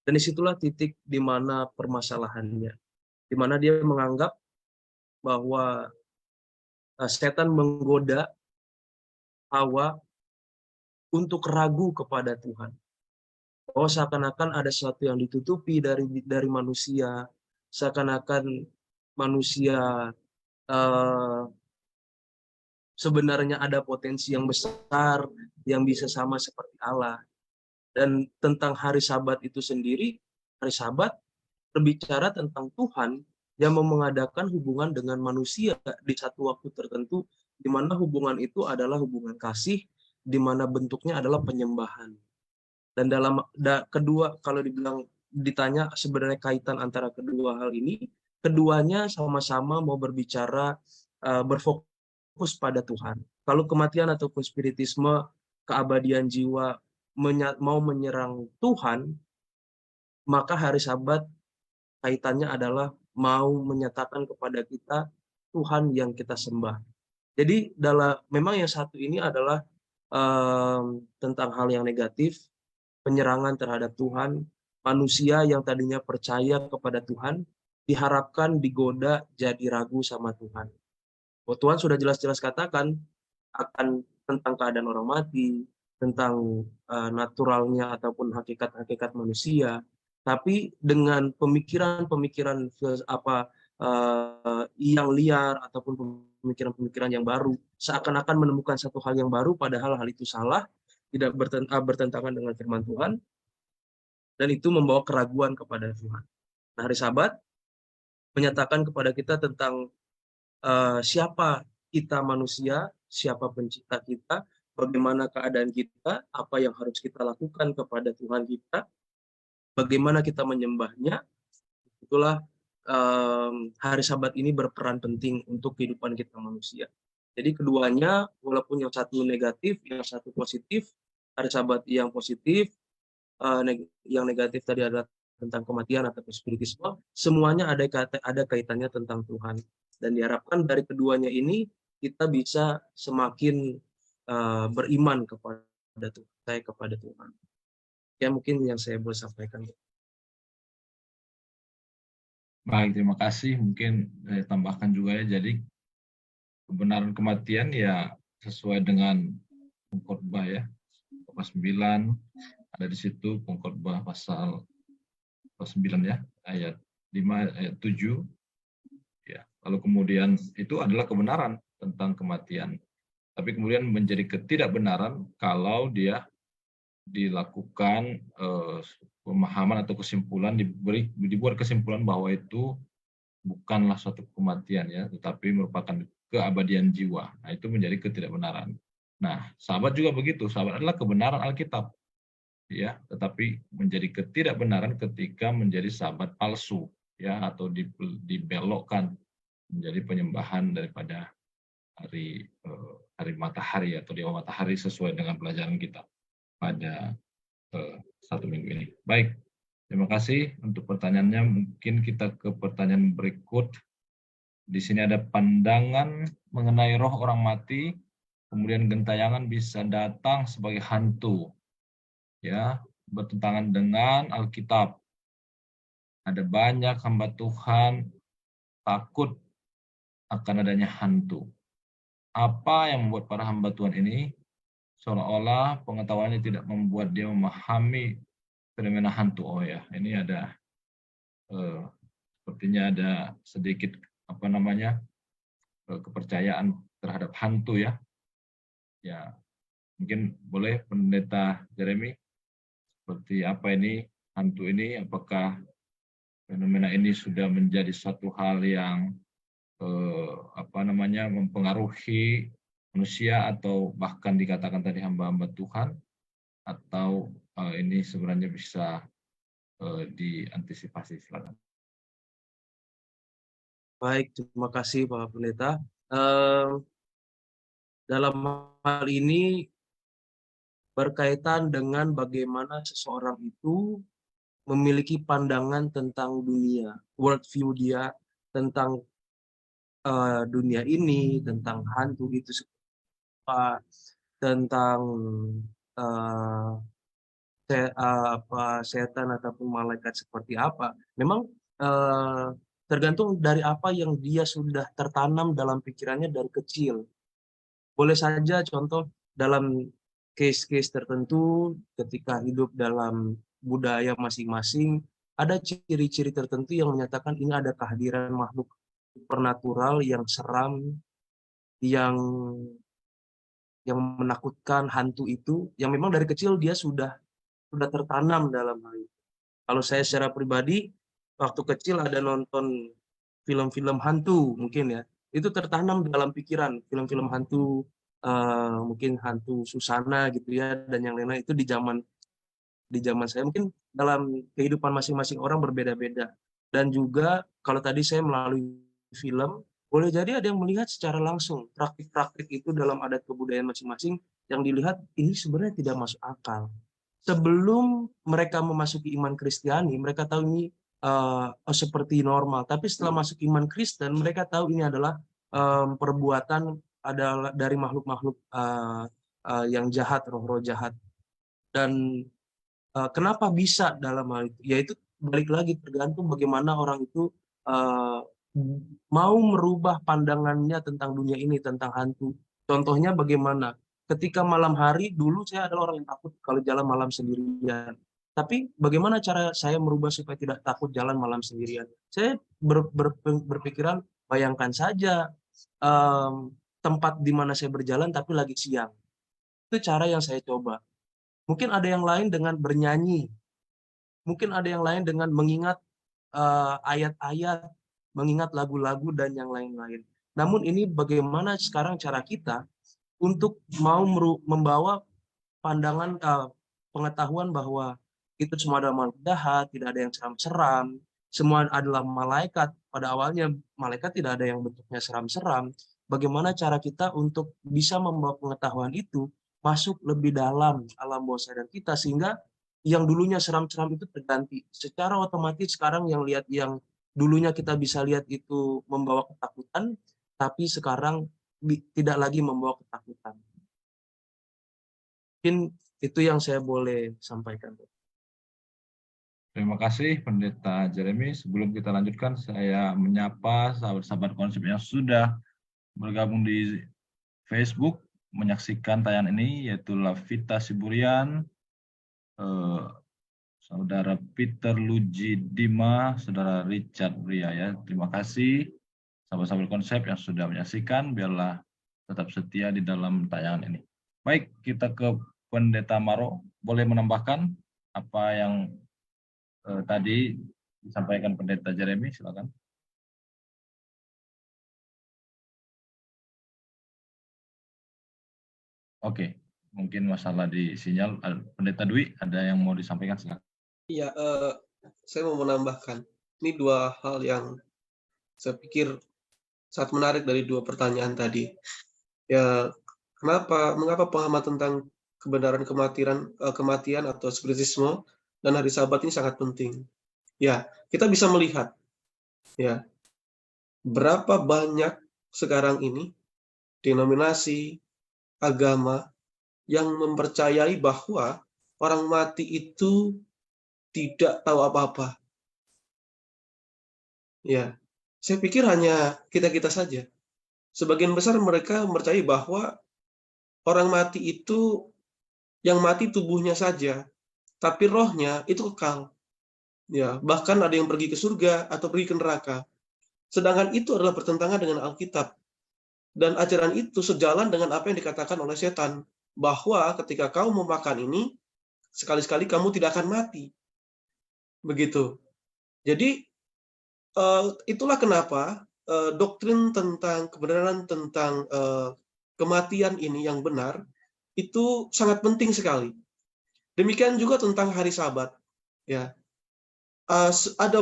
Dan disitulah titik di mana permasalahannya, di mana dia menganggap bahwa setan menggoda Hawa untuk ragu kepada Tuhan. Bahwa seakan-akan ada sesuatu yang ditutupi dari manusia, seakan-akan manusia sebenarnya ada potensi yang besar yang bisa sama seperti Allah. Dan tentang hari Sabat itu sendiri, hari Sabat berbicara tentang Tuhan yang mengadakan hubungan dengan manusia di satu waktu tertentu, di mana hubungan itu adalah hubungan kasih, di mana bentuknya adalah penyembahan. Dan dalam kedua, kalau ditanya sebenarnya kaitan antara kedua hal ini, keduanya sama-sama mau berbicara berfokus pada Tuhan. Kalau kematian ataupun spiritisme, keabadian jiwa mau menyerang Tuhan, maka hari Sabat kaitannya adalah mau menyatakan kepada kita Tuhan yang kita sembah. Jadi memang yang satu ini adalah tentang hal yang negatif, penyerangan terhadap Tuhan, manusia yang tadinya percaya kepada Tuhan, diharapkan digoda jadi ragu sama Tuhan. Tuhan sudah jelas-jelas katakan akan tentang keadaan orang mati, tentang naturalnya ataupun hakikat-hakikat manusia, tapi dengan pemikiran-pemikiran yang liar ataupun pemikiran-pemikiran yang baru, seakan-akan menemukan satu hal yang baru, padahal hal itu salah, tidak bertentangan dengan firman Tuhan, dan itu membawa keraguan kepada Tuhan. Nah, hari Sabat menyatakan kepada kita tentang siapa kita manusia, siapa pencipta kita, bagaimana keadaan kita, apa yang harus kita lakukan kepada Tuhan kita, bagaimana kita menyembahnya. Itulah hari Sabat ini berperan penting untuk kehidupan kita manusia. Jadi keduanya, walaupun yang satu negatif, yang satu positif, hari Sabat yang positif, yang negatif tadi adalah tentang kematian atau spiritisme, semuanya ada kaitannya tentang Tuhan. Dan diharapkan dari keduanya ini kita bisa semakin beriman kepada Tuhan. Ya, mungkin yang saya boleh sampaikan. Baik, terima kasih. Mungkin saya tambahkan juga ya, jadi kebenaran kematian ya sesuai dengan pengkhotbah ya, pasal 9, ada di situ pengkhotbah pasal 9 ya, ayat 5, ayat 7. Ya, lalu kemudian itu adalah kebenaran tentang kematian. Tapi kemudian menjadi ketidakbenaran kalau dia dilakukan pemahaman atau kesimpulan, dibuat kesimpulan bahwa itu bukanlah suatu kematian ya, tetapi merupakan keabadian jiwa. Nah, itu menjadi ketidakbenaran. Nah, sahabat juga begitu. Sahabat adalah kebenaran Alkitab, ya, tetapi menjadi ketidakbenaran ketika menjadi sahabat palsu, ya, atau dibelokkan menjadi penyembahan daripada hari matahari atau dewa matahari sesuai dengan pelajaran kita pada satu minggu ini. Baik, terima kasih untuk pertanyaannya. Mungkin kita ke pertanyaan berikut. Di sini ada pandangan mengenai roh orang mati, kemudian gentayangan bisa datang sebagai hantu, ya, bertentangan dengan Alkitab. Ada banyak hamba Tuhan takut akan adanya hantu. Apa yang membuat para hamba Tuhan ini seolah-olah pengetahuannya tidak membuat dia memahami fenomena hantu? Oh ya, ini ada sepertinya ada sedikit kepercayaan terhadap hantu ya. Ya, mungkin boleh Pendeta Jeremy, seperti apa ini hantu ini? Apakah fenomena ini sudah menjadi suatu hal yang mempengaruhi manusia, atau bahkan dikatakan tadi hamba-hamba Tuhan, atau ini sebenarnya bisa diantisipasi? Silakan. Baik, terima kasih Pak Pendeta. Dalam hal ini berkaitan dengan bagaimana seseorang itu memiliki pandangan tentang dunia, worldview dia tentang dunia ini, tentang hantu itu apa, tentang setan ataupun malaikat seperti apa. Memang tergantung dari apa yang dia sudah tertanam dalam pikirannya dari kecil. Boleh saja contoh dalam case-case tertentu ketika hidup dalam budaya masing-masing, ada ciri-ciri tertentu yang menyatakan ini ada kehadiran makhluk supernatural yang seram, yang menakutkan, hantu itu, yang memang dari kecil dia sudah tertanam dalam hal itu. Kalau saya secara pribadi, waktu kecil ada nonton film-film hantu mungkin ya, itu tertanam dalam pikiran. Film-film hantu, mungkin hantu Susana gitu ya, dan yang lain-lain itu di zaman saya. Mungkin dalam kehidupan masing-masing orang berbeda-beda. Dan juga kalau tadi saya melalui film, boleh jadi ada yang melihat secara langsung praktik-praktik itu dalam adat kebudayaan masing-masing yang dilihat ini sebenarnya tidak masuk akal. Sebelum mereka memasuki iman Kristiani, mereka tahu ini seperti normal. Tapi setelah masuk iman Kristen, mereka tahu ini adalah perbuatan adalah dari makhluk-makhluk yang jahat, roh-roh jahat. Dan kenapa bisa dalam hal itu? Yaitu balik lagi tergantung bagaimana orang itu mau merubah pandangannya tentang dunia ini, tentang hantu. Contohnya bagaimana? Ketika malam hari, dulu saya adalah orang yang takut kalau jalan malam sendirian. Tapi bagaimana cara saya merubah supaya tidak takut jalan malam sendirian? Saya berpikiran, bayangkan saja tempat di mana saya berjalan tapi lagi siang. Itu cara yang saya coba. Mungkin ada yang lain dengan bernyanyi. Mungkin ada yang lain dengan mengingat ayat-ayat, mengingat lagu-lagu dan yang lain-lain. Namun ini bagaimana sekarang cara kita untuk mau membawa pandangan pengetahuan bahwa itu semua adalah makhluk jahat, tidak ada yang seram-seram, semua adalah malaikat. Pada awalnya malaikat tidak ada yang bentuknya seram-seram. Bagaimana cara kita untuk bisa membawa pengetahuan itu masuk lebih dalam alam bawah sadar kita, sehingga yang dulunya seram-seram itu terganti. Secara otomatis sekarang yang dulunya kita bisa lihat itu membawa ketakutan, tapi sekarang tidak lagi membawa ketakutan. Mungkin itu yang saya boleh sampaikan. Terima kasih Pendeta Jeremy. Sebelum kita lanjutkan, saya menyapa sahabat-sahabat konsep yang sudah bergabung di Facebook menyaksikan tayangan ini, yaitu Lavita Siburian, Saudara Peter Luji Dima, Saudara Richard Bria ya. Terima kasih sahabat-sahabat konsep yang sudah menyaksikan. Biarlah tetap setia di dalam tayangan ini. Baik, kita ke Pendeta Maro. Boleh menambahkan apa yang tadi disampaikan Pendeta Jeremy? Silakan. Oke, mungkin masalah di sinyal. Pendeta Dwi, ada yang mau disampaikan? Silakan. Iya, saya mau menambahkan. Ini dua hal yang saya pikir sangat menarik dari dua pertanyaan tadi. Ya, mengapa pemahaman tentang kebenaran kematian atau spiritisme dan hari Sabat ini sangat penting. Ya, kita bisa melihat ya berapa banyak sekarang ini denominasi agama yang mempercayai bahwa orang mati itu tidak tahu apa-apa. Ya, saya pikir hanya kita-kita saja. Sebagian besar mereka mempercayai bahwa orang mati itu yang mati tubuhnya saja, tapi rohnya itu kekal. Ya, bahkan ada yang pergi ke surga atau pergi ke neraka. Sedangkan itu adalah bertentangan dengan Alkitab. Dan ajaran itu sejalan dengan apa yang dikatakan oleh setan, bahwa ketika kau memakan ini, sekali-sekali kamu tidak akan mati. Begitu. Jadi itulah kenapa doktrin tentang kebenaran tentang kematian ini yang benar itu sangat penting sekali. Demikian juga tentang hari Sabat. Ya, ada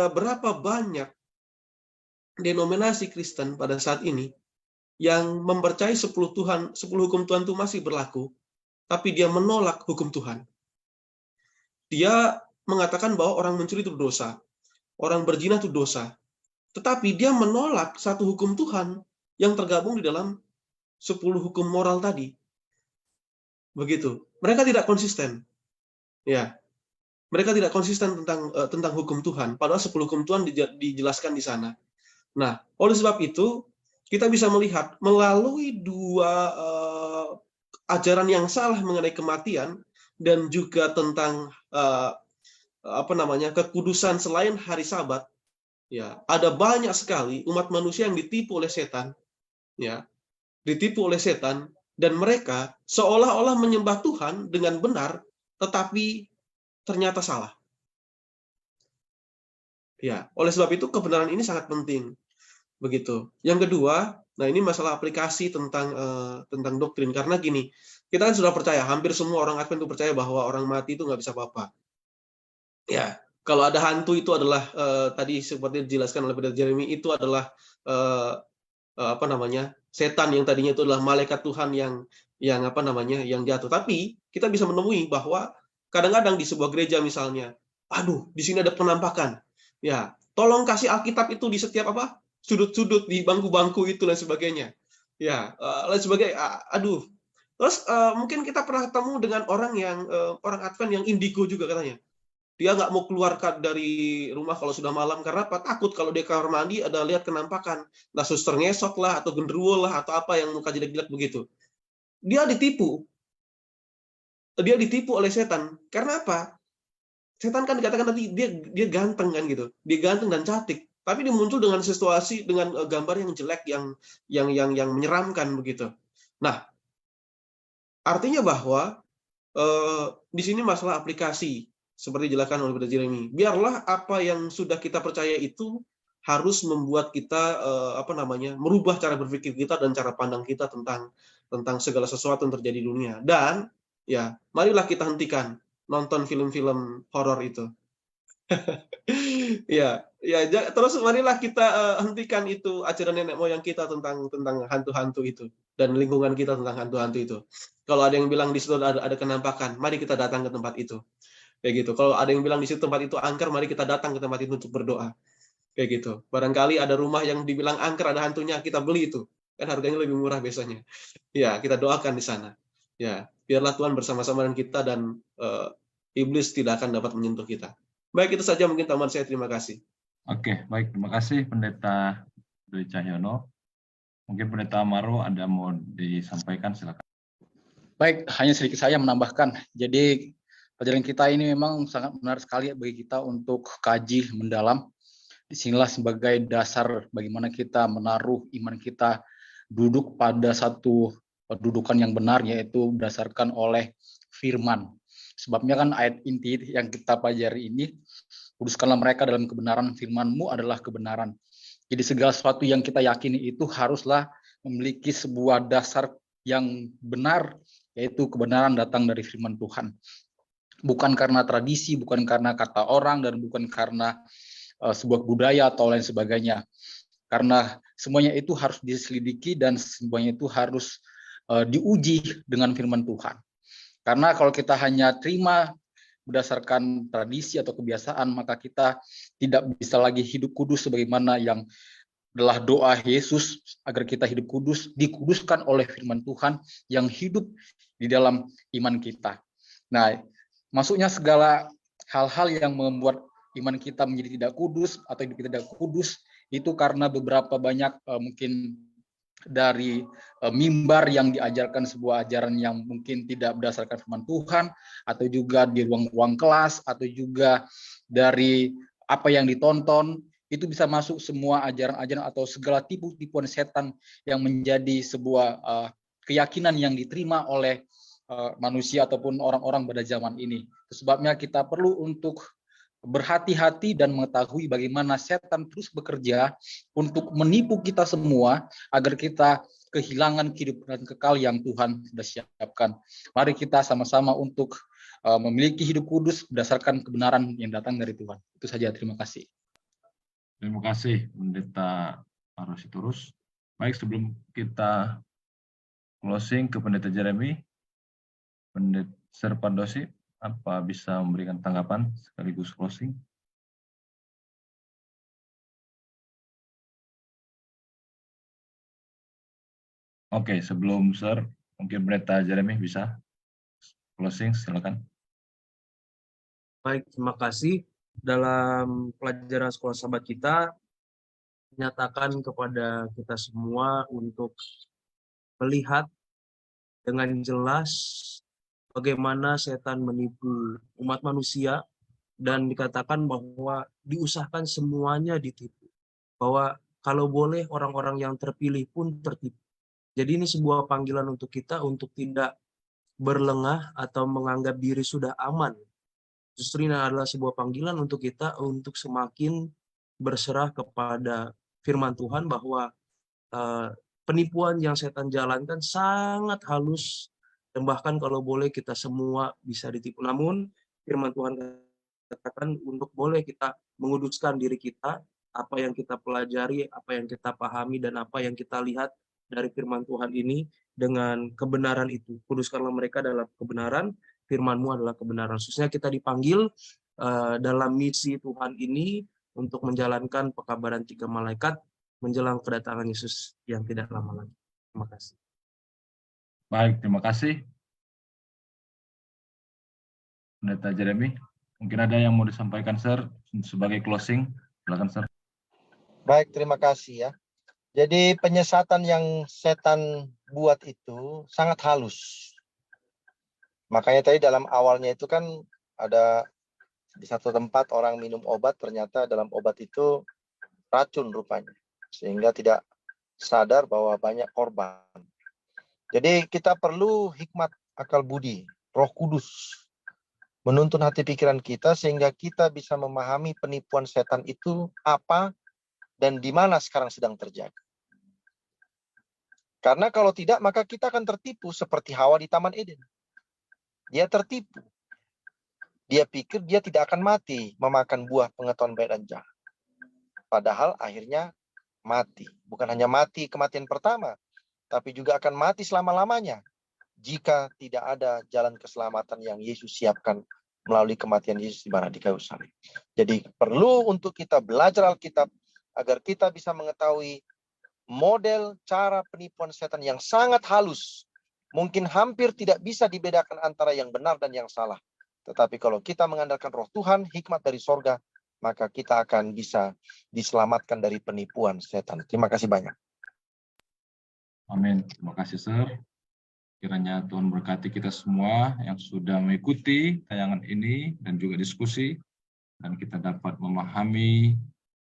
berapa banyak denominasi Kristen pada saat ini yang mempercayai 10 hukum Tuhan itu masih berlaku, tapi dia menolak hukum Tuhan. Dia mengatakan bahwa orang mencuri itu dosa, orang berzina itu dosa, tetapi dia menolak satu hukum Tuhan yang tergabung di dalam 10 hukum moral tadi. Begitu. Mereka tidak konsisten. Ya. Mereka tidak konsisten tentang hukum Tuhan, padahal 10 hukum Tuhan dijelaskan di sana. Nah, oleh sebab itu kita bisa melihat melalui dua ajaran yang salah mengenai kematian dan juga tentang kekudusan selain hari Sabat. Ya, ada banyak sekali umat manusia yang ditipu oleh setan. Ya, ditipu oleh setan dan mereka seolah-olah menyembah Tuhan dengan benar, tetapi ternyata salah. Ya, oleh sebab itu kebenaran ini sangat penting. Begitu. Yang kedua, nah ini masalah aplikasi tentang doktrin. Karena gini, kita kan sudah percaya, hampir semua orang Advent itu percaya bahwa orang mati itu nggak bisa apa-apa. Ya, kalau ada hantu itu adalah tadi seperti dijelaskan oleh Pendeta Jeremy, itu adalah setan yang tadinya itu adalah malaikat Tuhan yang jatuh. Tapi kita bisa menemui bahwa kadang-kadang di sebuah gereja misalnya, aduh, di sini ada penampakan. Ya, tolong kasih Alkitab itu di setiap sudut-sudut di bangku-bangku itu dan sebagainya. Ya, lain sebagainya. Aduh. Terus mungkin kita pernah ketemu dengan orang Advent yang indigo juga katanya. Dia nggak mau keluar dari rumah kalau sudah malam karena apa? Takut kalau dia kamar mandi ada lihat kenampakan. Nah, suster ngesot lah atau genderuwo lah atau apa yang muka jelek-jelek begitu. Dia ditipu oleh setan. Karena apa? Setan kan dikatakan tadi dia ganteng kan gitu. Dia ganteng dan cantik. Tapi dia muncul dengan situasi dengan gambar yang jelek yang menyeramkan begitu. Nah, artinya bahwa di sini masalah aplikasi seperti dijelaskan oleh Pendeta Jeremy. Biarlah apa yang sudah kita percaya itu harus membuat kita merubah cara berpikir kita dan cara pandang kita tentang segala sesuatu yang terjadi di dunia. Dan ya, marilah kita hentikan nonton film-film horor itu. ya, terus marilah kita hentikan itu ajaran nenek moyang kita tentang hantu-hantu itu dan lingkungan kita tentang hantu-hantu itu. Kalau ada yang bilang di situ ada kenampakan, mari kita datang ke tempat itu. Kayak gitu. Kalau ada yang bilang di situ tempat itu angker, mari kita datang ke tempat itu untuk berdoa. Kayak gitu. Barangkali ada rumah yang dibilang angker, ada hantunya, kita beli itu. Kan harganya lebih murah biasanya. Ya, kita doakan di sana. Ya, biarlah Tuhan bersama-sama dengan kita dan iblis tidak akan dapat menyentuh kita. Baik, itu saja mungkin teman saya. Terima kasih. Oke, baik. Terima kasih Pendeta Dwi Cahyono. Mungkin Pendeta Amaro ada mau disampaikan, silakan. Baik, hanya sedikit saya menambahkan. Jadi pelajaran kita ini memang sangat menarik sekali bagi kita untuk kaji mendalam. Disinilah sebagai dasar bagaimana kita menaruh iman kita duduk pada satu dudukan yang benar, yaitu berdasarkan oleh firman. Sebabnya kan ayat inti yang kita pelajari ini, kuduskanlah mereka dalam kebenaran, firman-Mu adalah kebenaran. Jadi segala sesuatu yang kita yakini itu haruslah memiliki sebuah dasar yang benar, yaitu kebenaran datang dari firman Tuhan. Bukan karena tradisi, bukan karena kata orang, dan bukan karena sebuah budaya atau lain sebagainya. Karena semuanya itu harus diselidiki dan semuanya itu harus diuji dengan firman Tuhan. Karena kalau kita hanya terima berdasarkan tradisi atau kebiasaan, maka kita tidak bisa lagi hidup kudus sebagaimana yang adalah doa Yesus agar kita hidup kudus, dikuduskan oleh firman Tuhan yang hidup di dalam iman kita. Nah, masuknya segala hal-hal yang membuat iman kita menjadi tidak kudus atau hidup kita tidak kudus itu karena beberapa banyak mungkin dari mimbar yang diajarkan sebuah ajaran yang mungkin tidak berdasarkan firman Tuhan, atau juga di ruang-ruang kelas, atau juga dari apa yang ditonton. Itu bisa masuk semua ajaran-ajaran atau segala tipu-tipuan setan yang menjadi sebuah keyakinan yang diterima oleh manusia ataupun orang-orang pada zaman ini. Sebabnya kita perlu untuk berhati-hati dan mengetahui bagaimana setan terus bekerja untuk menipu kita semua agar kita kehilangan kehidupan kekal yang Tuhan sudah siapkan. Mari kita sama-sama untuk memiliki hidup kudus berdasarkan kebenaran yang datang dari Tuhan. Itu saja, terima kasih. Terima kasih Pendeta Parositorus. Baik, sebelum kita closing ke Pendeta Jeremy, Pendeta Serpandosi, apa bisa memberikan tanggapan sekaligus closing? Oke, sebelum Sir, mungkin Pendeta Jeremy bisa closing, silakan. Baik, terima kasih. Dalam pelajaran sekolah sahabat kita, menyatakan kepada kita semua untuk melihat dengan jelas bagaimana setan menipu umat manusia, dan dikatakan bahwa diusahakan semuanya ditipu. Bahwa kalau boleh orang-orang yang terpilih pun tertipu. Jadi ini sebuah panggilan untuk kita untuk tidak berlengah atau menganggap diri sudah aman. Justru ini adalah sebuah panggilan untuk kita untuk semakin berserah kepada firman Tuhan bahwa penipuan yang setan jalankan sangat halus, dan bahkan kalau boleh kita semua bisa ditipu. Namun firman Tuhan katakan untuk boleh kita menguduskan diri kita, apa yang kita pelajari, apa yang kita pahami, dan apa yang kita lihat dari firman Tuhan ini dengan kebenaran itu. Kuduskanlah mereka dalam kebenaran, firman-Mu adalah kebenaran. Khususnya kita dipanggil dalam misi Tuhan ini untuk menjalankan pekabaran 3 malaikat menjelang kedatangan Yesus yang tidak lama lagi. Terima kasih. Baik, terima kasih. Pendeta Jeremy, mungkin ada yang mau disampaikan, Sir, sebagai closing. Silakan, Sir. Baik, terima kasih ya. Jadi penyesatan yang setan buat itu sangat halus. Makanya tadi dalam awalnya itu kan ada di satu tempat orang minum obat, ternyata dalam obat itu racun rupanya. Sehingga tidak sadar bahwa banyak korban. Jadi kita perlu hikmat akal budi, Roh Kudus menuntun hati pikiran kita sehingga kita bisa memahami penipuan setan itu apa dan di mana sekarang sedang terjadi. Karena kalau tidak maka kita akan tertipu seperti Hawa di Taman Eden. Dia tertipu. Dia pikir dia tidak akan mati memakan buah pengetahuan baik dan jahat. Padahal akhirnya mati. Bukan hanya mati kematian pertama, tapi juga akan mati selama-lamanya jika tidak ada jalan keselamatan yang Yesus siapkan melalui kematian Yesus di mana di kayu salib. Jadi perlu untuk kita belajar Alkitab agar kita bisa mengetahui model cara penipuan setan yang sangat halus. Mungkin hampir tidak bisa dibedakan antara yang benar dan yang salah. Tetapi kalau kita mengandalkan Roh Tuhan, hikmat dari sorga, maka kita akan bisa diselamatkan dari penipuan setan. Terima kasih banyak. Amin. Terima kasih, Sir. Kiranya Tuhan berkati kita semua yang sudah mengikuti tayangan ini dan juga diskusi, dan kita dapat memahami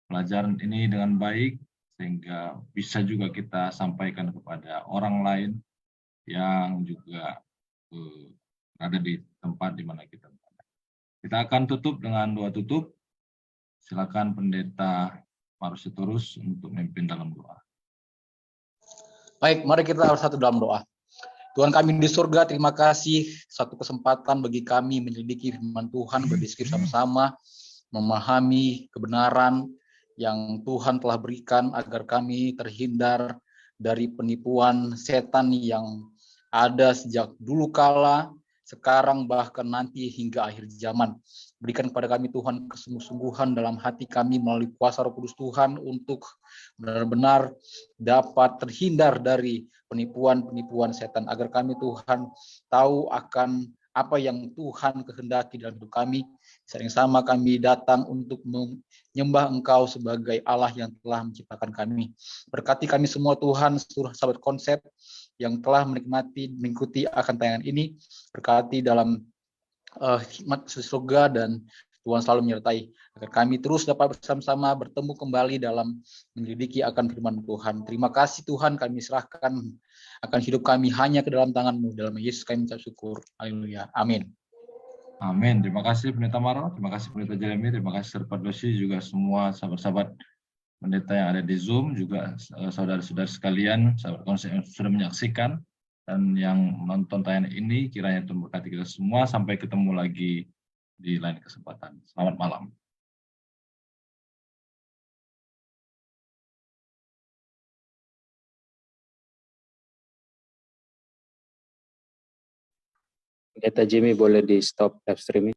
pelajaran ini dengan baik, sehingga bisa juga kita sampaikan kepada orang lain yang juga ada di tempat di mana kita berada. Kita akan tutup dengan doa tutup. Silakan Pendeta Parositorus untuk memimpin dalam doa. Baik, mari kita bersatu dalam doa. Tuhan kami di surga, terima kasih satu kesempatan bagi kami menyelidiki firman Tuhan, berdiskusi sama-sama, memahami kebenaran yang Tuhan telah berikan agar kami terhindar dari penipuan setan yang ada sejak dulu kala, sekarang bahkan nanti hingga akhir zaman. Berikan kepada kami Tuhan kesungguh-sungguhan dalam hati kami melalui kuasa Roh Kudus Tuhan untuk benar-benar dapat terhindar dari penipuan-penipuan setan, agar kami Tuhan tahu akan apa yang Tuhan kehendaki dalam hidup kami. Sering sama kami datang untuk menyembah Engkau sebagai Allah yang telah menciptakan kami. Berkati kami semua Tuhan, seluruh sahabat konsep yang telah mengikuti akan tayangan ini. Berkati dalam hikmat surga, dan Tuhan selalu menyertai agar kami terus dapat bersama-sama bertemu kembali dalam menyelidiki akan firman Tuhan. Terima kasih Tuhan, kami serahkan akan hidup kami hanya ke dalam tangan-Mu. Dalam Yesus kami mengucap syukur. Haleluya. Amin. Amin. Terima kasih Pendeta Maro, terima kasih Pendeta Jeremy, terima kasih Serpat Dosi, juga semua sahabat-sahabat pendeta yang ada di Zoom, juga saudara-saudara sekalian, sahabat konsep yang sudah menyaksikan dan yang menonton tayangan ini. Kiranya Tuhan berkati kita semua. Sampai ketemu lagi di lain kesempatan. Selamat malam. Pendeta Jimmy boleh di stop live streaming.